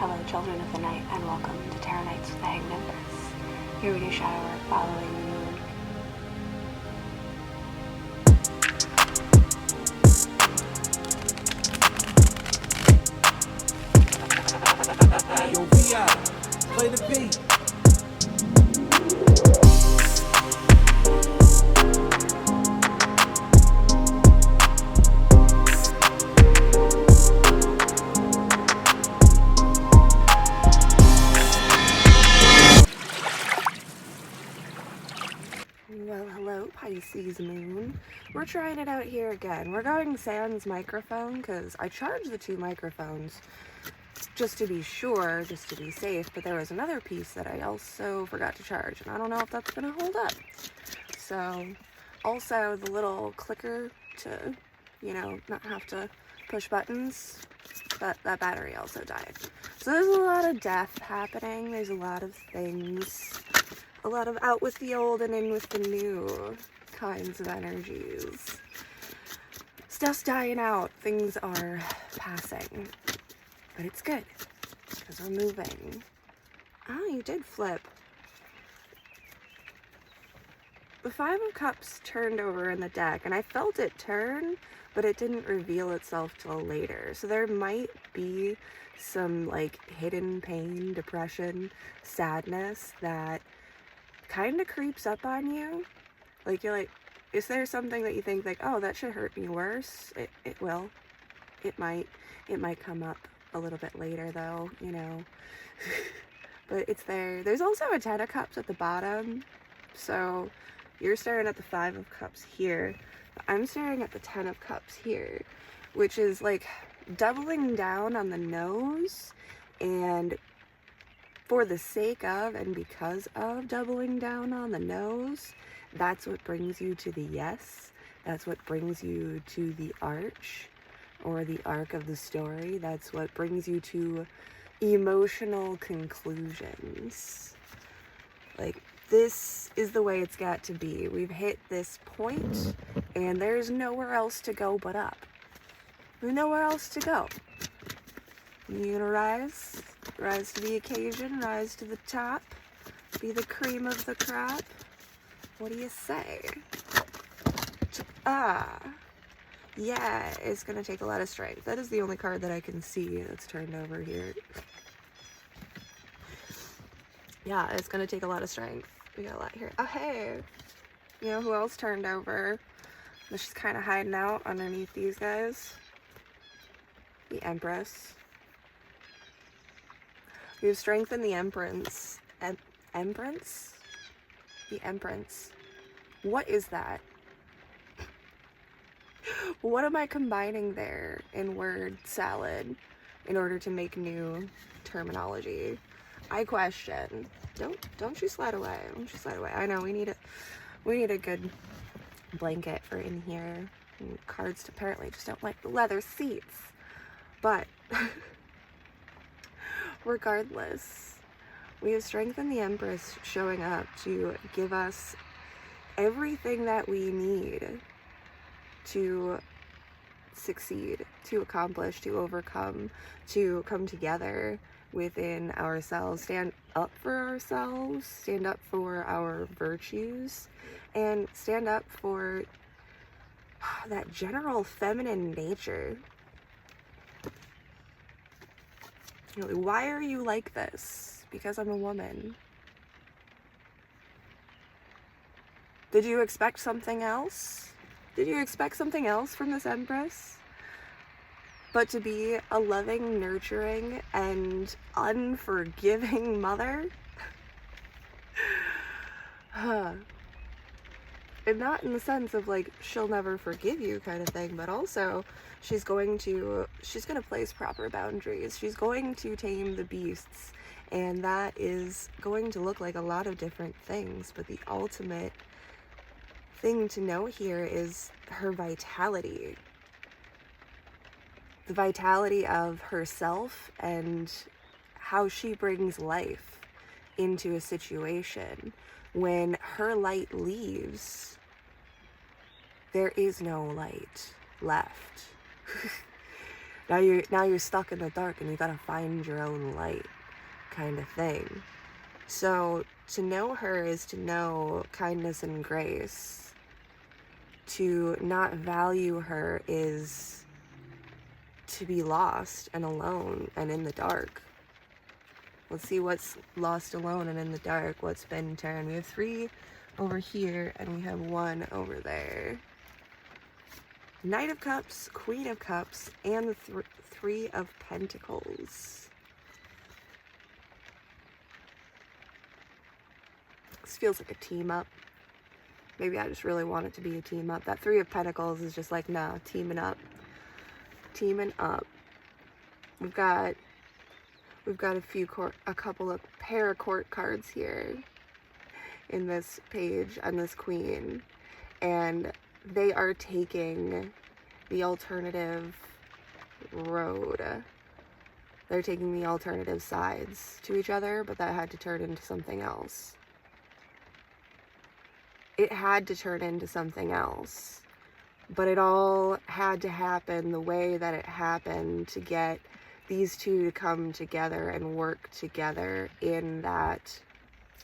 Hello, children of the night, and welcome to Tarot Nights with the Hanged Empress. Here we do shadow work following the moon. Yo, VI, play the beat. Well, hello, Pisces moon. We're trying it out here again. We're going sans microphone because I charged the two microphones just to be sure, just to be safe, but there was another piece that I also forgot to charge, and I don't know if that's going to hold up. So, also the little clicker to, not have to push buttons, that battery also died. So there's a lot of death happening, there's a lot of things, a lot of out with the old and in with the new kinds of energies. Stuff's dying out, things are passing, but it's good, because we're moving. Oh, you did flip. The Five of Cups turned over in the deck, and I felt it turn, but it didn't reveal itself till later. So there might be some, hidden pain, depression, sadness that kind of creeps up on you. You're like, is there something that you think, oh, that should hurt me worse? It will. It might come up a little bit later, though, But it's there. There's also a Ten of Cups at the bottom, so you're staring at the Five of Cups here. I'm staring at the Ten of Cups here, which is doubling down on the nose, and for the sake of and because of doubling down on the nose, that's what brings you to the yes. That's what brings you to the arch, or the arc of the story. That's what brings you to emotional conclusions. This is the way it's got to be. We've hit this point, and there's nowhere else to go but up. There's nowhere else to go. You're gonna rise to the occasion, rise to the top, be the cream of the crop. What do you say? Yeah, it's gonna take a lot of strength. That is the only card that I can see that's turned over here. Yeah, it's gonna take a lot of strength. We got a lot here. Oh, hey! You know who else turned over? That's just kind of hiding out underneath these guys? The Empress. We've strengthened the Empress. Empress? The Empress. What is that? What am I combining there in word salad in order to make new terminology? I question. Don't you slide away. Don't you slide away. I know we need a good blanket for in here. And cards apparently just don't like the leather seats. But regardless, we have strengthened the Empress showing up to give us everything that we need to succeed, to accomplish, to overcome, to come together within ourselves, stand up for ourselves, stand up for our virtues, and stand up for that general feminine nature. Why are you like this? Because I'm a woman. Did you expect something else? Did you expect something else from this Empress? But to be a loving, nurturing, and unforgiving mother? And not in the sense of she'll never forgive you kind of thing, but also she's gonna place proper boundaries. She's going to tame the beasts, and that is going to look like a lot of different things, but the ultimate thing to know here is her vitality. The vitality of herself and how she brings life into a situation. When her light leaves, there is no light left. Now you're stuck in the dark and you gotta find your own light, kind of thing. So to know her is to know kindness and grace. To not value her is to be lost and alone and in the dark. Let's see what's lost, alone, and in the dark. What's been turned? We have 3 over here and we have 1 over there. Knight of Cups, Queen of Cups, and the 3 of Pentacles. This feels like a team up. Maybe I just really want it to be a team up. That 3 of Pentacles is just like, nah, teaming up. Teaming up. We've got a couple of pair of court cards here in this page and this queen, and they are taking the alternative road. They're taking the alternative sides to each other, but that had to turn into something else. It had to turn into something else, but it all had to happen the way that it happened to get these 2 to come together and work together in that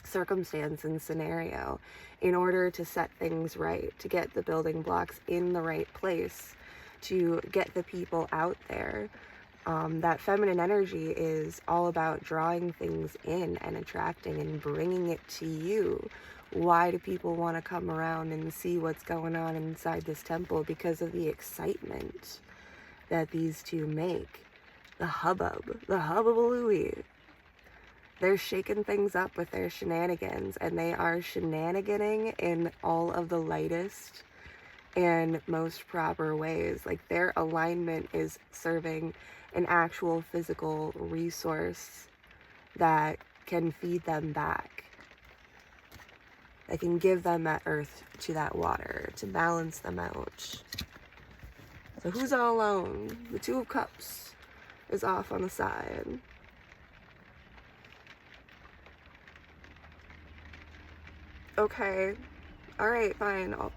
circumstance and scenario in order to set things right, to get the building blocks in the right place, to get the people out there. That feminine energy is all about drawing things in and attracting and bringing it to you. Why do people want to come around and see what's going on inside this temple? Because of the excitement that these 2 make. The hubbubalooey. They're shaking things up with their shenanigans, and they are shenaniganing in all of the lightest and most proper ways. Like, their alignment is serving an actual physical resource that can feed them back. That can give them that earth to that water, to balance them out. So who's all alone? The 2 of Cups is off on the side. Okay, all right, fine. All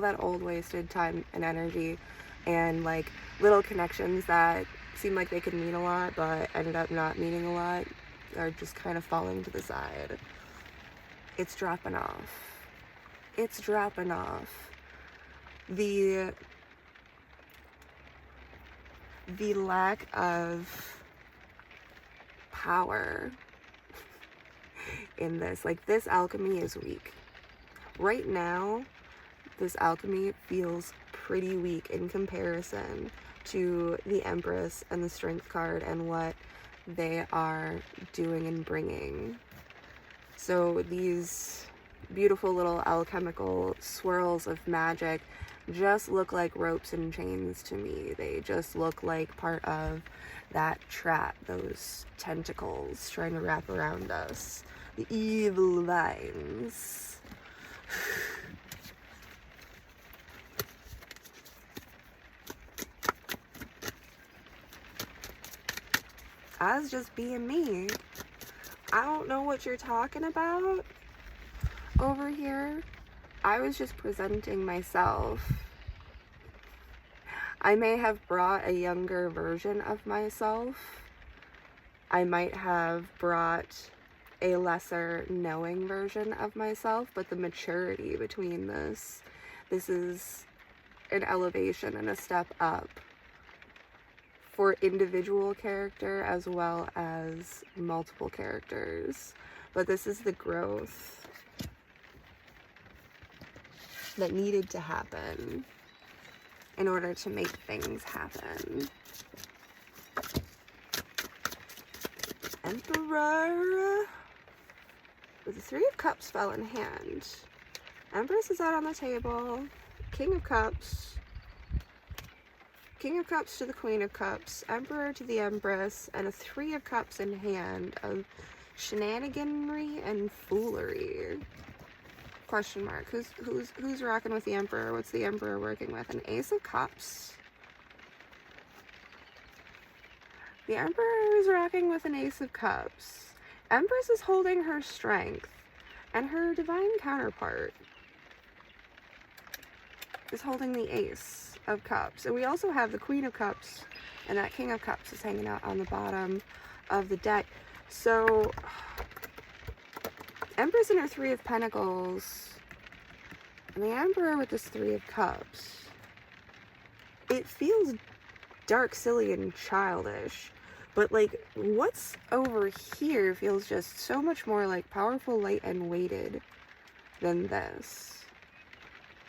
that old wasted time and energy, and like little connections that seem like they could mean a lot, but ended up not meaning a lot, are just kind of falling to the side. It's dropping off. It's dropping off. The lack of power in this, like, this alchemy is weak. Right now, this alchemy feels pretty weak in comparison to the Empress and the Strength card and what they are doing and bringing. So these beautiful little alchemical swirls of magic just look like ropes and chains to me. They just look like part of that trap, those tentacles trying to wrap around us. The evil vines. I was just being me. I don't know what you're talking about over here. I was just presenting myself. I may have brought a younger version of myself. I might have brought a lesser knowing version of myself, but the maturity between this is an elevation and a step up for individual character as well as multiple characters. But this is the growth that needed to happen in order to make things happen. Emperor. The 3 of Cups fell in hand. Empress is out on the table. King of Cups. King of Cups to the Queen of Cups. Emperor to the Empress. And a 3 of Cups in hand of shenaniganry and foolery. Question mark. Who's rocking with the Emperor? What's the Emperor working with? An Ace of Cups. The Emperor is rocking with an Ace of Cups. Empress is holding her strength, and her divine counterpart is holding the Ace of Cups. And we also have the Queen of Cups And that King of Cups is hanging out on the bottom of the deck. So, Empress and her Three of Pentacles, and the Emperor with this Three of Cups. It feels dark, silly, and childish. But, like, what's over here feels just so much more, like, powerful, light, and weighted than this.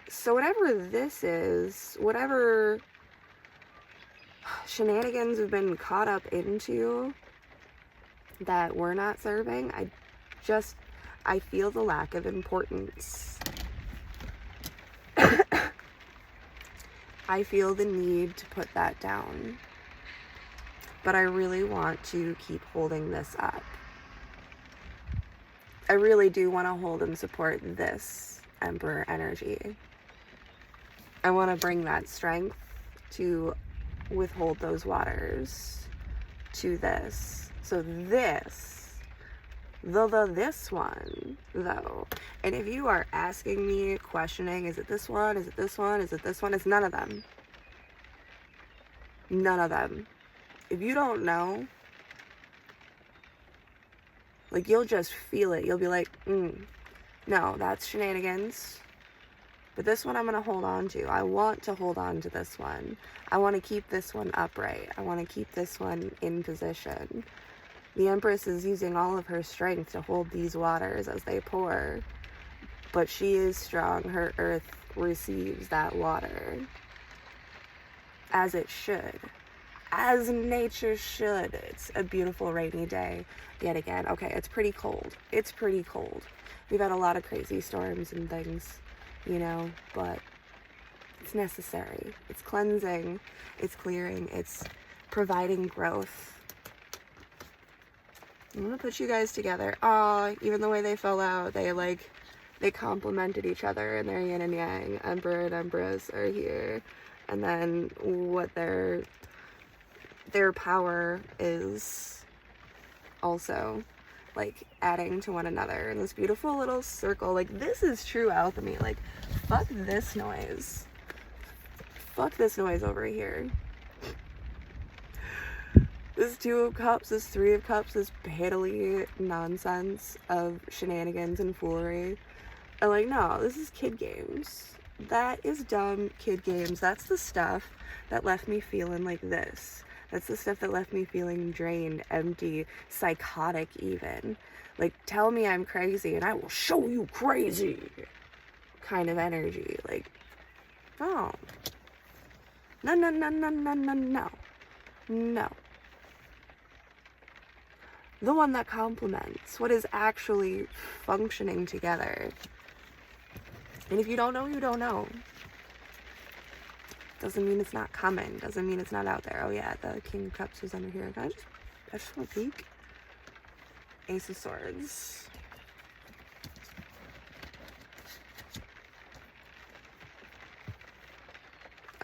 So whatever this is, whatever shenanigans have been caught up into that we're not serving, I feel the lack of importance. I feel the need to put that down. But I really want to keep holding this up. I really do want to hold and support this Emperor energy. I want to bring that strength to withhold those waters to this. So this one, though. And if you are asking me, questioning, is it this one? Is it this one? Is it this one? It's none of them. None of them. If you don't know, like, you'll just feel it. You'll be like, no, that's shenanigans. But this one I'm going to hold on to. I want to hold on to this one. I want to keep this one upright. I want to keep this one in position. The Empress is using all of her strength to hold these waters as they pour. But she is strong. Her earth receives that water. As it should. As nature should. It's a beautiful rainy day yet again. Okay, it's pretty cold. It's pretty cold. We've had a lot of crazy storms and things, you know, but it's necessary. It's cleansing. It's clearing. It's providing growth. I'm gonna put you guys together. Aw, even the way they fell out, they complemented each other in their yin and yang. Emperor and Empress are here. And then what their power is also, like, adding to one another in this beautiful little circle. Like, this is true alchemy. Like, fuck this noise. Fuck this noise over here. This Two of Cups, this Three of Cups, this piddly nonsense of shenanigans and foolery. And, like, no, this is kid games. That is dumb kid games. That's the stuff that left me feeling like this. That's the stuff that left me feeling drained, empty, psychotic even. Like, tell me I'm crazy and I will show you crazy kind of energy. Like, no. No, no, no, no, no, no, no. No. The one that complements what is actually functioning together. And if you don't know, you don't know. Doesn't mean it's not coming. Doesn't mean it's not out there. Oh yeah, the King of Cups was under here. I just want to peek. Ace of Swords.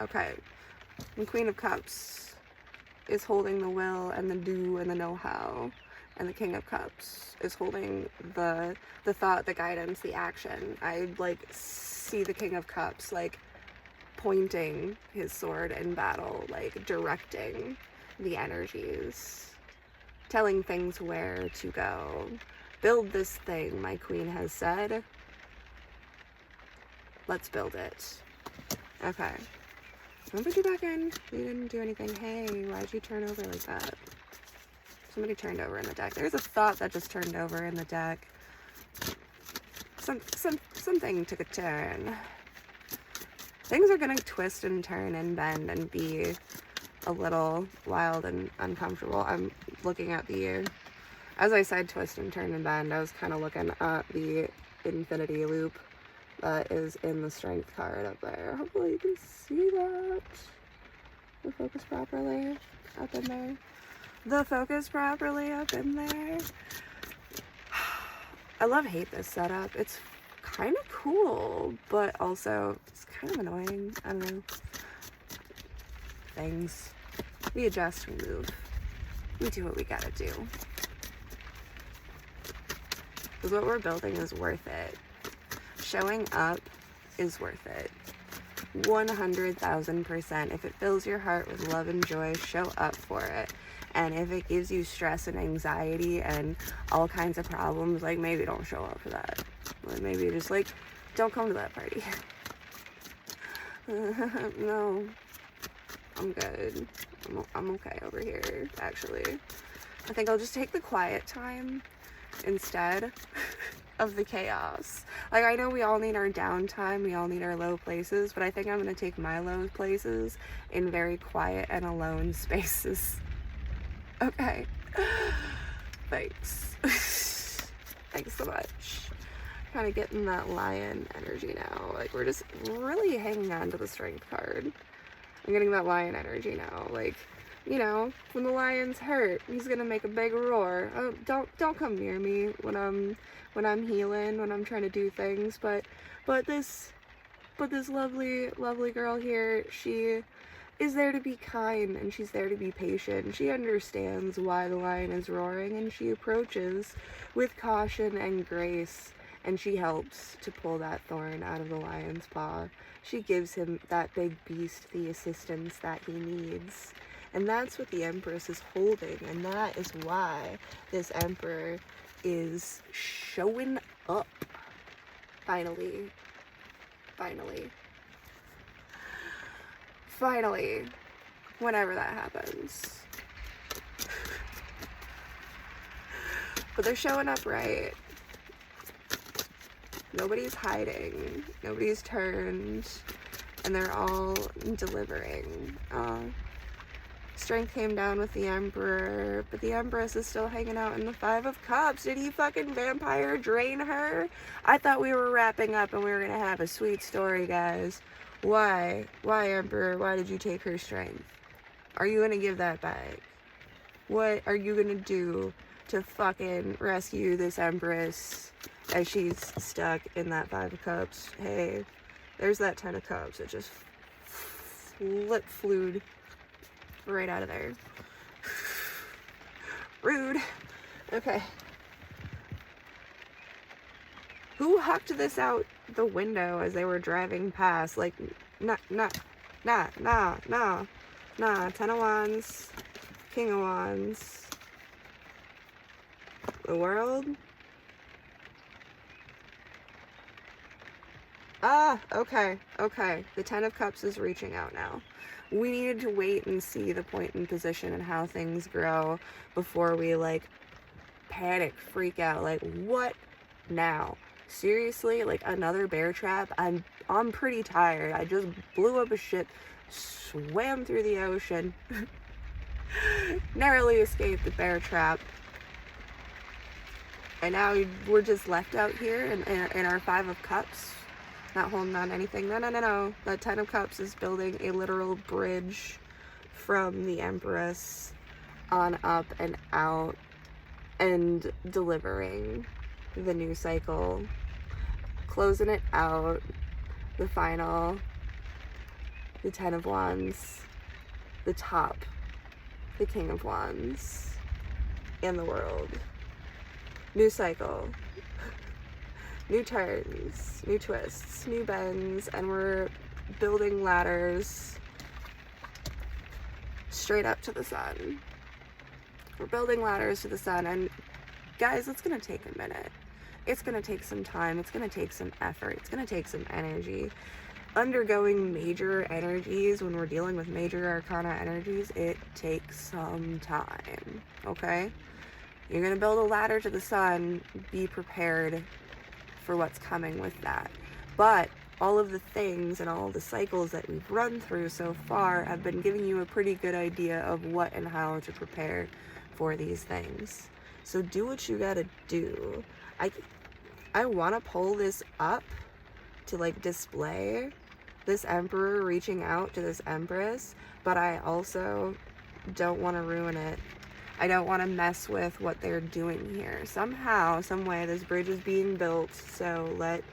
Okay. The Queen of Cups is holding the will and the do and the know-how. And the King of Cups is holding the thought, the guidance, the action. I, like, see the King of Cups, like, pointing his sword in battle, like, directing the energies, telling things where to go. Build this thing, my queen has said. Let's build it. Okay. I'm gonna put you back in. You didn't do anything. Hey, why'd you turn over like that? Somebody turned over in the deck. There's a thought that just turned over in the deck. Something took a turn. Things are gonna twist and turn and bend and be a little wild and uncomfortable. I'm looking at the, as I said twist and turn and bend, I was kind of looking at the infinity loop that is in the strength card up there. Hopefully you can see that. The focus properly up in there. The focus properly up in there. I hate this setup. It's kind of cool, but also it's kind of annoying. I don't know. Things. We adjust, we move. We do what we gotta do. Because what we're building is worth it. Showing up is worth it. 100,000%. If it fills your heart with love and joy, show up for it. And if it gives you stress and anxiety and all kinds of problems, like, maybe don't show up for that. Or maybe just, like, don't come to that party. No, I'm good. I'm okay over here, actually. I think I'll just take the quiet time instead of the chaos. Like, I know we all need our downtime, we all need our low places, but I think I'm gonna take my low places in very quiet and alone spaces. Okay. Thanks. Thanks so much. Kind of getting that lion energy now. Like, we're just really hanging on to the strength card. I'm getting that lion energy now. Like, you know, when the lion's hurt, he's gonna make a big roar. Oh, don't come near me when I'm healing, when I'm trying to do things. But this lovely girl here, she is there to be kind, and she's there to be patient. She understands why the lion is roaring, and she approaches with caution and grace, and she helps to pull that thorn out of the lion's paw. She gives him, that big beast, the assistance that he needs. And that's what the Empress is holding, and that is why this Emperor is showing up. Finally. Whenever that happens. But they're showing up right. Nobody's hiding. Nobody's turned. And they're all delivering. Strength came down with the Emperor, but the Empress is still hanging out in the Five of Cups. Did he fucking vampire drain her? I thought we were wrapping up and we were gonna have a sweet story, guys. Why? Why, Emperor? Why did you take her strength? Are you gonna give that back? What are you gonna do to fucking rescue this Empress as she's stuck in that 5 of Cups? Hey, there's that 10 of Cups. It just flew right out of there. Rude. Okay. Who hucked this out the window as they were driving past? Like, nah. 10 of Wands, King of Wands. The World. Okay. The 10 of Cups is reaching out now. We needed to wait and see the point in position and how things grow before we, like, panic, freak out. Like, what now? Seriously? Like, another bear trap? I'm pretty tired. I just blew up a ship, swam through the ocean, narrowly escaped the bear trap, and now we're just left out here in our 5 of Cups. Not holding on to anything. No. That 10 of Cups is building a literal bridge from the Empress on up and out and delivering the new cycle. Closing it out. The final. The 10 of Wands. The top. The King of Wands. And the World. New cycle. New turns, new twists, new bends, and we're building ladders straight up to the sun. We're building ladders to the sun, and guys, it's gonna take a minute. It's gonna take some time, it's gonna take some effort, it's gonna take some energy. Undergoing major energies, when we're dealing with major arcana energies, it takes some time, okay? You're gonna build a ladder to the sun, be prepared for what's coming with that. But all of the things and all of the cycles that we've run through so far have been giving you a pretty good idea of what and how to prepare for these things. So do what you gotta do. I want to pull this up to, like, display this Emperor reaching out to this Empress, but I also don't want to ruin it. I don't want to mess with what they're doing here. Somehow, some way, this bridge is being built, so let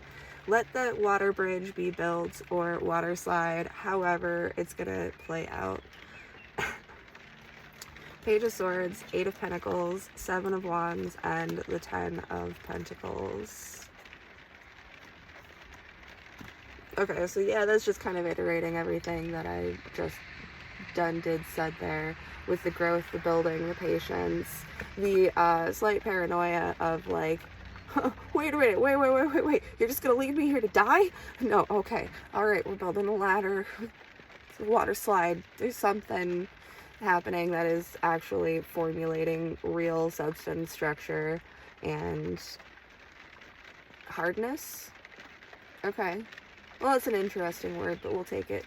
the water bridge be built, or water slide, however it's gonna play out. Page of Swords, 8 of Pentacles, 7 of Wands, and the 10 of Pentacles. Okay, so yeah, that's just kind of iterating everything that I just said there, with the growth, the building, the patience, the slight paranoia of like, wait a minute, wait, you're just gonna leave me here to die? No, okay, all right, we're building a ladder, it's a water slide, there's something happening that is actually formulating real substance, structure, and hardness. Okay, well, it's an interesting word, but we'll take it.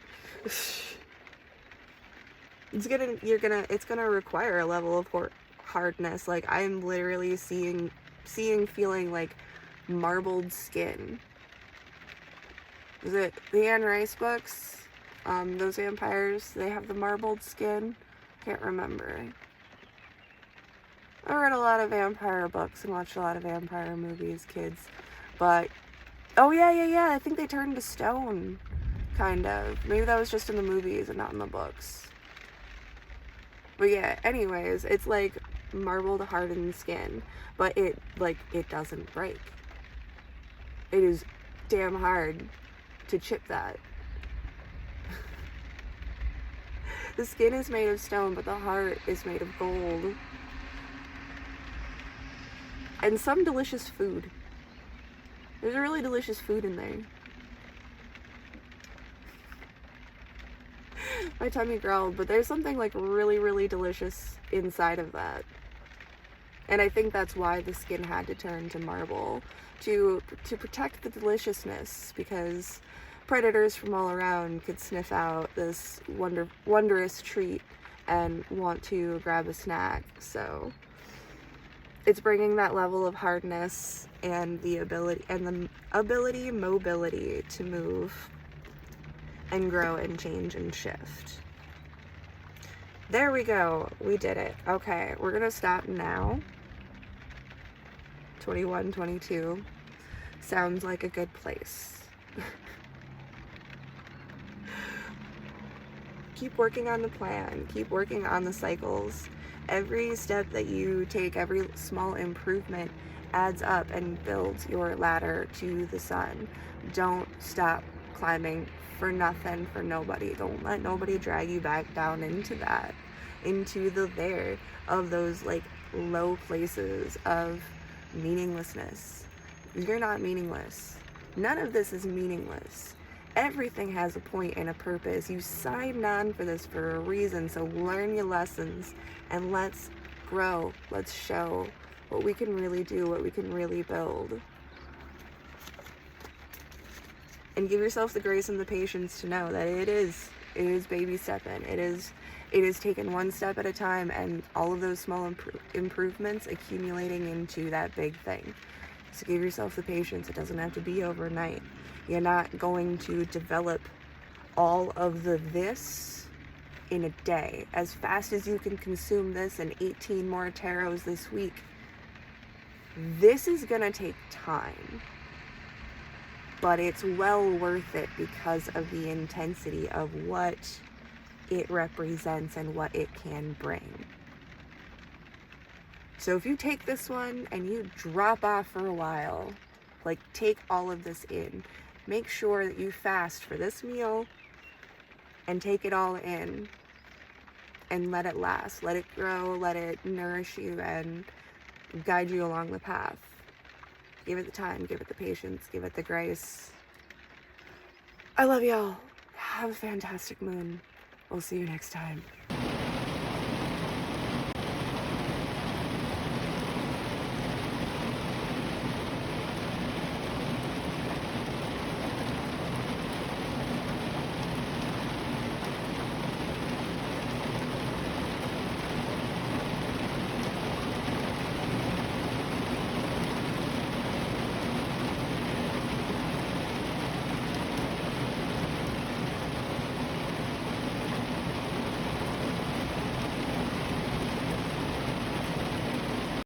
It's gonna require a level of hardness. Like, I'm literally feeling like marbled skin. Is it the Anne Rice books? Those vampires, they have the marbled skin. Can't remember. I read a lot of vampire books and watched a lot of vampire movies, kids. But, oh yeah, I think they turned to stone, kind of. Maybe that was just in the movies and not in the books. But yeah, anyways, it's like marbled, hardened skin, but it doesn't break. It is damn hard to chip that. The skin is made of stone, but the heart is made of gold. And some delicious food. There's a really delicious food in there. My tummy growled, but there's something like really, really delicious inside of that. And I think that's why the skin had to turn to marble, to protect the deliciousness, because predators from all around could sniff out this wondrous treat and want to grab a snack. So it's bringing that level of hardness and the mobility to move and grow and change and shift. There we go. We did it. Okay, we're gonna stop now. 21, 22. Sounds like a good place. Keep working on the plan. Keep working on the cycles. Every step that you take, every small improvement adds up and builds your ladder to the sun. Don't stop climbing for nothing, for nobody. Don't let nobody drag you back down into that, into the there of those like low places of meaninglessness. You're not meaningless. None of this is meaningless. Everything has a point and a purpose. You signed on for this for a reason, so learn your lessons and let's grow. Let's show what we can really do, what we can really build. And give yourself the grace and the patience to know that it is baby stepping. It is taken one step at a time, and all of those small improvements accumulating into that big thing. So give yourself the patience. It doesn't have to be overnight. You're not going to develop all of this in a day. As fast as you can consume this and 18 more tarots this week, this is gonna take time. But it's well worth it because of the intensity of what it represents and what it can bring. So if you take this one and you drop off for a while, like take all of this in, make sure that you fast for this meal and take it all in and let it last, let it grow, let it nourish you and guide you along the path. Give it the time, give it the patience, give it the grace. I love y'all. Have a fantastic moon. We'll see you next time.